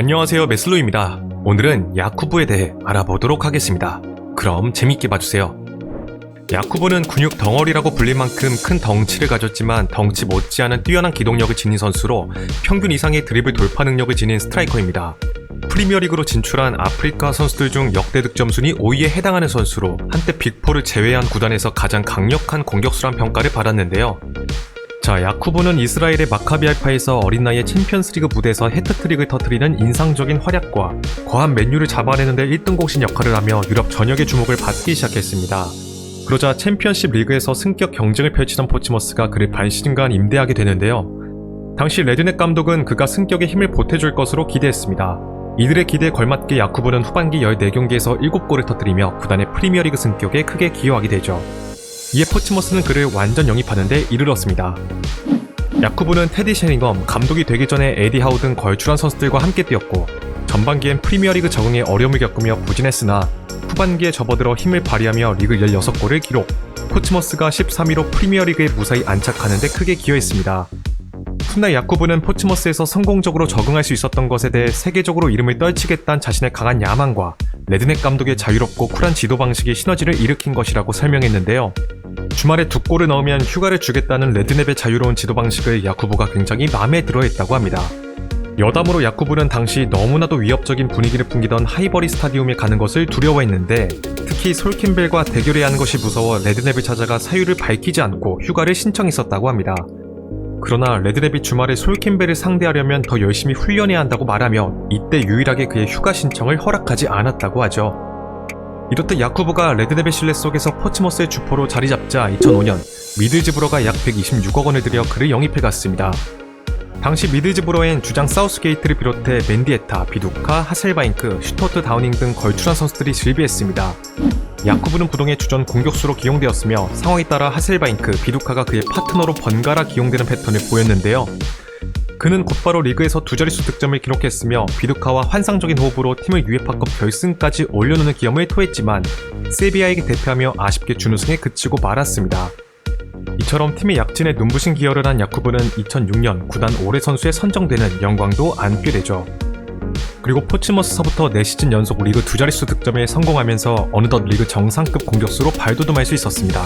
안녕하세요, 메슬로입니다. 오늘은 야쿠부에 대해 알아보도록 하겠습니다. 그럼 재밌게 봐주세요. 야쿠부는 근육 덩어리라고 불릴 만큼 큰 덩치를 가졌지만 덩치 못지않은 뛰어난 기동력을 지닌 선수로 평균 이상의 드리블 돌파 능력을 지닌 스트라이커입니다. 프리미어리그로 진출한 아프리카 선수들 중 역대 득점 순위 5위에 해당하는 선수로 한때 빅4를 제외한 구단에서 가장 강력한 공격수란 평가를 받았는데요. 자, 야쿠부는 이스라엘의 마카비 알파에서 어린 나이에 챔피언스리그 무대에서 해트트릭을 터뜨리는 인상적인 활약과 과한 맨유를 잡아내는 데 1등 공신 역할을 하며 유럽 전역의 주목을 받기 시작했습니다. 그러자 챔피언십 리그에서 승격 경쟁을 펼치던 포츠머스가 그를 반시즌간 임대하게 되는데요. 당시 레드넷 감독은 그가 승격에 힘을 보태줄 것으로 기대했습니다. 이들의 기대에 걸맞게 야쿠부는 후반기 14경기에서 7골을 터뜨리며 구단의 프리미어리그 승격에 크게 기여하게 되죠. 이에 포츠머스는 그를 완전 영입하는 데 이르렀습니다. 야쿠부는 테디 셰링엄, 감독이 되기 전에 에디 하우 등 걸출한 선수들과 함께 뛰었고 전반기엔 프리미어리그 적응에 어려움을 겪으며 부진했으나 후반기에 접어들어 힘을 발휘하며 리그 16골을 기록, 포츠머스가 13위로 프리미어리그에 무사히 안착하는 데 크게 기여했습니다. 훗날 야쿠부는 포츠머스에서 성공적으로 적응할 수 있었던 것에 대해 세계적으로 이름을 떨치겠다는 자신의 강한 야망과 레드넷 감독의 자유롭고 쿨한 지도 방식이 시너지를 일으킨 것이라고 설명했는데요. 주말에 2골을 넣으면 휴가를 주겠다는 레드넷의 자유로운 지도 방식을 야쿠부가 굉장히 마음에 들어했다고 합니다. 여담으로 야쿠부는 당시 너무나도 위협적인 분위기를 풍기던 하이버리 스타디움에 가는 것을 두려워했는데 특히 솔 캠벨과 대결해야 하는 것이 무서워 레드넷을 찾아가 사유를 밝히지 않고 휴가를 신청했었다고 합니다. 그러나 레드넷이 주말에 솔 캠벨을 상대하려면 더 열심히 훈련해야 한다고 말하며 이때 유일하게 그의 휴가 신청을 허락하지 않았다고 하죠. 이렇듯 야쿠부가 레드넷의 신뢰 속에서 포츠머스의 주포로 자리잡자 2005년 미들즈브러가 약 126억 원을 들여 그를 영입해갔습니다. 당시 미들즈브러엔 주장 사우스게이트를 비롯해 맨디에타, 비두카, 하셀바잉크, 슈토트 다우닝 등 걸출한 선수들이 즐비했습니다. 야쿠부는 부동의 주전 공격수로 기용되었으며 상황에 따라 하셀바잉크, 비두카가 그의 파트너로 번갈아 기용되는 패턴을 보였는데요. 그는 곧바로 리그에서 두 자릿수 득점을 기록했으며 비두카와 환상적인 호흡으로 팀을 UEFA컵 결승까지 올려놓는 기염을 토했지만 세비야에게 대패하며 아쉽게 준우승에 그치고 말았습니다. 이처럼 팀의 약진에 눈부신 기여를 한 야쿠부는 2006년 구단 올해 선수에 선정되는 영광도 안게 되죠. 그리고 포츠머스서부터 4시즌 연속 리그 두 자릿수 득점에 성공하면서 어느덧 리그 정상급 공격수로 발돋움할 수 있었습니다.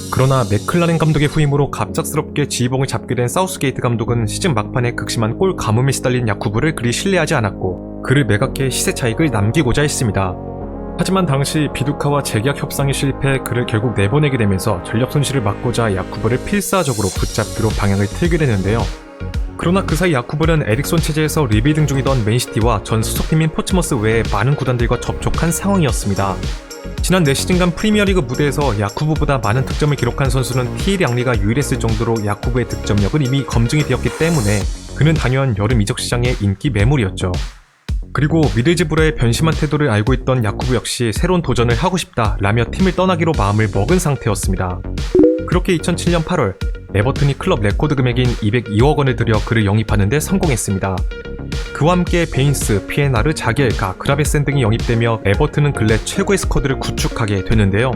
그러나 맥클라렌 감독의 후임으로 갑작스럽게 지휘봉을 잡게 된 사우스게이트 감독은 시즌 막판에 극심한 골 가뭄에 시달린 야쿠부를 그리 신뢰하지 않았고 그를 매각해 시세 차익을 남기고자 했습니다. 하지만 당시 비두카와 재계약 협상이 실패해 그를 결국 내보내게 되면서 전력 손실을 막고자 야쿠부를 필사적으로 붙잡기로 방향을 틀게 되는데요. 그러나 그 사이 야쿠부는 에릭손 체제에서 리빌딩 중이던 맨시티와 전 소속팀인 포츠머스 외에 많은 구단들과 접촉한 상황이었습니다. 지난 4시즌간 프리미어리그 무대에서 야쿠부보다 많은 득점을 기록한 선수는 티에리 앙리가 유일했을 정도로 야쿠부의 득점력은 이미 검증이 되었기 때문에 그는 단연 여름 이적 시장의 인기 매물이었죠. 그리고 미들즈브러의 변심한 태도를 알고 있던 야쿠부 역시 새로운 도전을 하고 싶다라며 팀을 떠나기로 마음을 먹은 상태였습니다. 그렇게 2007년 8월 에버튼이 클럽 레코드 금액인 202억 원을 들여 그를 영입하는 데 성공했습니다. 그와 함께 베인스, 피에나르, 자기엘카, 그라베센 등이 영입되며 에버튼은 근래 최고의 스쿼드를 구축하게 되는데요.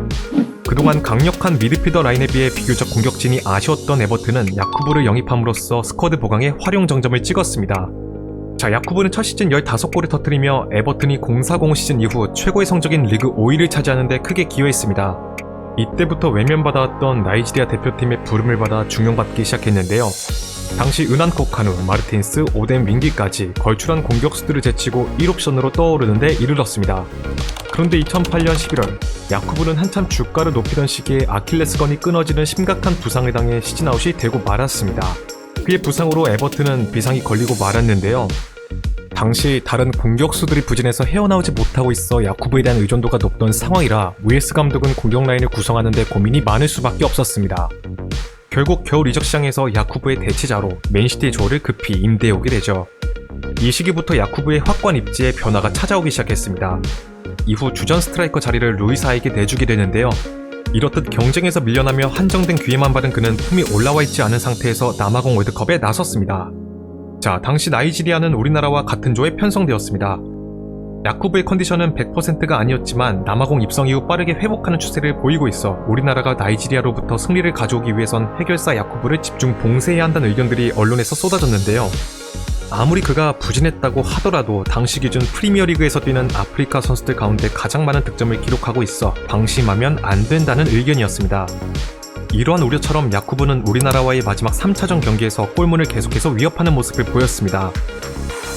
그동안 강력한 미드필더 라인에 비해 비교적 공격진이 아쉬웠던 에버튼은 야쿠부를 영입함으로써 스쿼드 보강에 활용정점을 찍었습니다. 자, 야쿠부는 첫 시즌 15골을 터뜨리며 에버튼이 04-05 시즌 이후 최고의 성적인 리그 5위를 차지하는 데 크게 기여했습니다. 이때부터 외면받아왔던 나이지리아 대표팀의 부름을 받아 중용받기 시작했는데요. 당시 은한코 카누, 마르틴스, 오덴 윙기까지 걸출한 공격수들을 제치고 1옵션으로 떠오르는 데 이르렀습니다. 그런데 2008년 11월 야쿠부는 한참 주가를 높이던 시기에 아킬레스건이 끊어지는 심각한 부상을 당해 시즌아웃이 되고 말았습니다. 그의 부상으로 에버튼은 비상이 걸리고 말았는데요. 당시 다른 공격수들이 부진해서 헤어나오지 못하고 있어 야쿠부에 대한 의존도가 높던 상황이라 무에스 감독은 공격 라인을 구성하는 데 고민이 많을 수밖에 없었습니다. 결국 겨울 이적 시장에서 야쿠부의 대체자로 맨시티 조를 급히 임대해오게 되죠. 이 시기부터 야쿠부의 확고한 입지에 변화가 찾아오기 시작했습니다. 이후 주전 스트라이커 자리를 루이사에게 내주게 되는데요. 이렇듯 경쟁에서 밀려나며 한정된 기회만 받은 그는 폼이 올라와 있지 않은 상태에서 남아공 월드컵에 나섰습니다. 자, 당시 나이지리아는 우리나라와 같은 조에 편성되었습니다. 야쿠부의 컨디션은 100%가 아니었지만 남아공 입성 이후 빠르게 회복하는 추세를 보이고 있어 우리나라가 나이지리아로부터 승리를 가져오기 위해선 해결사 야쿠부를 집중 봉쇄해야 한다는 의견들이 언론에서 쏟아졌는데요. 아무리 그가 부진했다고 하더라도 당시 기준 프리미어리그에서 뛰는 아프리카 선수들 가운데 가장 많은 득점을 기록하고 있어 방심하면 안 된다는 의견이었습니다. 이러한 우려처럼 야쿠부는 우리나라와의 마지막 3차전 경기에서 골문을 계속해서 위협하는 모습을 보였습니다.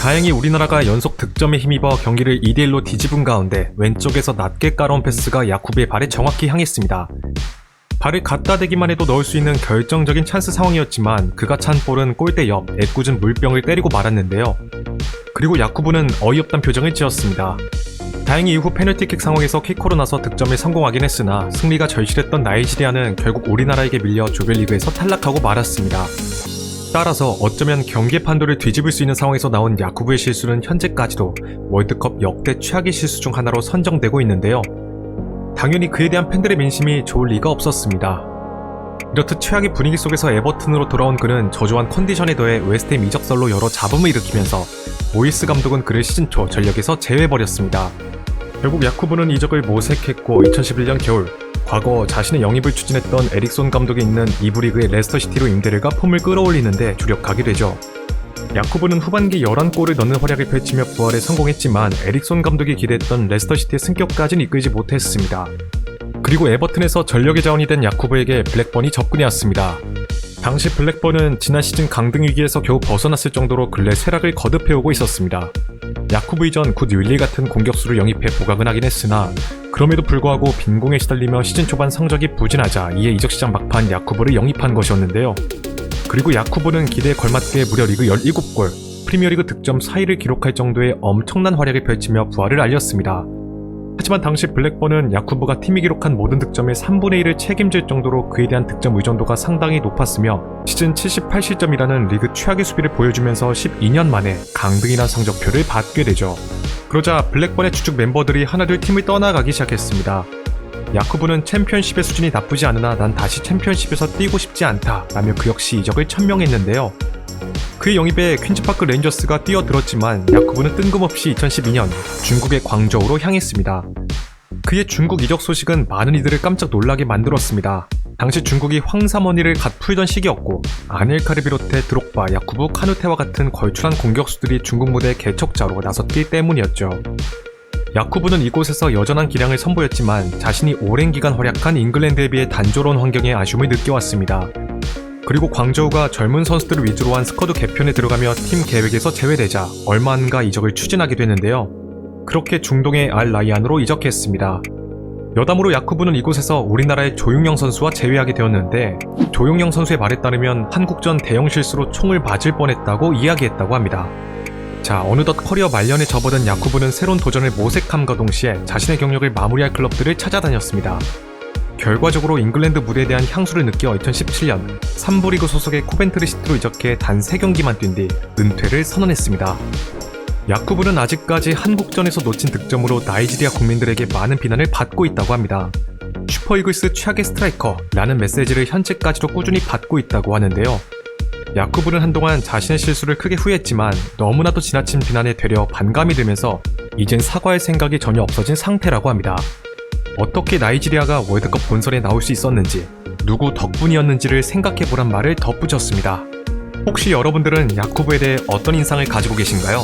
다행히 우리나라가 연속 득점에 힘입어 경기를 2대1로 뒤집은 가운데 왼쪽에서 낮게 깔아온 패스가 야쿠부의 발에 정확히 향했습니다. 발을 갖다 대기만 해도 넣을 수 있는 결정적인 찬스 상황이었지만 그가 찬 볼은 골대 옆 애꿎은 물병을 때리고 말았는데요. 그리고 야쿠부는 어이없단 표정을 지었습니다. 다행히 이후 페널티킥 상황에서 킥으로 나서 득점에 성공하긴 했으나 승리가 절실했던 나이지리아는 결국 우리나라에게 밀려 조별리그에서 탈락하고 말았습니다. 따라서 어쩌면 경기의 판도를 뒤집을 수 있는 상황에서 나온 야쿠부의 실수는 현재까지도 월드컵 역대 최악의 실수 중 하나로 선정되고 있는데요. 당연히 그에 대한 팬들의 민심이 좋을 리가 없었습니다. 이렇듯 최악의 분위기 속에서 에버튼으로 돌아온 그는 저조한 컨디션에 더해 웨스트햄 이적설로 여러 잡음을 일으키면서 모이스 감독은 그를 시즌 초 전력에서 제외해버렸습니다. 결국 야쿠부는 이적을 모색했고 2011년 겨울 과거 자신의 영입을 추진했던 에릭손 감독이 있는 2부 리그의 레스터시티로 임대를 가 폼을 끌어올리는데 주력하게 되죠. 야쿠부는 후반기 11골을 넣는 활약을 펼치며 부활에 성공했지만 에릭손 감독이 기대했던 레스터시티의 승격까지는 이끌지 못했습니다. 그리고 에버튼에서 전력의 자원이 된 야쿠부에게 블랙번이 접근해 왔습니다. 당시 블랙번은 지난 시즌 강등 위기에서 겨우 벗어났을 정도로 근래 쇠락을 거듭해오고 있었습니다. 야쿠부 이전 굿 윌리 같은 공격수를 영입해 보강은 하긴 했으나 그럼에도 불구하고 빈공에 시달리며 시즌 초반 성적이 부진하자 이에 이적시장 막판 야쿠부를 영입한 것이었는데요. 그리고 야쿠부는 기대에 걸맞게 무려 리그 17골, 프리미어리그 득점 4위를 기록할 정도의 엄청난 활약을 펼치며 부활을 알렸습니다. 하지만 당시 블랙번은 야쿠부가 팀이 기록한 모든 득점의 3분의 1을 책임질 정도로 그에 대한 득점 의존도가 상당히 높았으며 시즌 78실점이라는 리그 최악의 수비를 보여주면서 12년 만에 강등이란 성적표를 받게 되죠. 그러자 블랙번의 주축 멤버들이 하나둘 팀을 떠나가기 시작했습니다. 야쿠부는 챔피언십의 수준이 나쁘지 않으나 난 다시 챔피언십에서 뛰고 싶지 않다 라며 그 역시 이적을 천명했는데요. 그의 영입에 퀸즈파크 레인저스가 뛰어들었지만 야쿠부는 뜬금없이 2012년 중국의 광저우로 향했습니다. 그의 중국 이적 소식은 많은 이들을 깜짝 놀라게 만들었습니다. 당시 중국이 황사머니를 갓 풀던 시기였고 아넬카를 비롯해 드록바, 야쿠부, 카누테와 같은 걸출한 공격수들이 중국 무대의 개척자로 나섰기 때문이었죠. 야쿠부는 이곳에서 여전한 기량을 선보였지만 자신이 오랜 기간 활약한 잉글랜드에 비해 단조로운 환경에 아쉬움을 느껴왔습니다. 그리고 광저우가 젊은 선수들을 위주로 한 스쿼드 개편에 들어가며 팀 계획에서 제외되자 얼마 안가 이적을 추진하게 되는데요. 그렇게 중동의 알 라이안으로 이적했습니다. 여담으로 야쿠부는 이곳에서 우리나라의 조용영 선수와 재회하게 되었는데 조용영 선수의 말에 따르면 한국전 대형 실수로 총을 맞을 뻔했다고 이야기했다고 합니다. 자, 어느덧 커리어 말년에 접어든 야쿠부는 새로운 도전을 모색함과 동시에 자신의 경력을 마무리할 클럽들을 찾아다녔습니다. 결과적으로 잉글랜드 무대에 대한 향수를 느껴 2017년 3부 리그 소속의 코벤트리 시티로 이적해 단 3경기만 뛴 뒤 은퇴를 선언했습니다. 야쿠부는 아직까지 한국전에서 놓친 득점으로 나이지리아 국민들에게 많은 비난을 받고 있다고 합니다. 슈퍼이글스 최악의 스트라이커라는 메시지를 현재까지도 꾸준히 받고 있다고 하는데요. 야쿠부는 한동안 자신의 실수를 크게 후회했지만 너무나도 지나친 비난에 되려 반감이 들면서 이젠 사과할 생각이 전혀 없어진 상태라고 합니다. 어떻게 나이지리아가 월드컵 본선에 나올 수 있었는지, 누구 덕분이었는지를 생각해보란 말을 덧붙였습니다. 혹시 여러분들은 야쿠부에 대해 어떤 인상을 가지고 계신가요?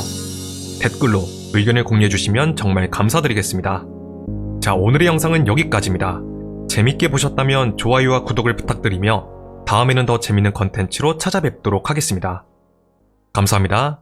댓글로 의견을 공유해주시면 정말 감사드리겠습니다. 자, 오늘의 영상은 여기까지입니다. 재밌게 보셨다면 좋아요와 구독을 부탁드리며 다음에는 더 재밌는 컨텐츠로 찾아뵙도록 하겠습니다. 감사합니다.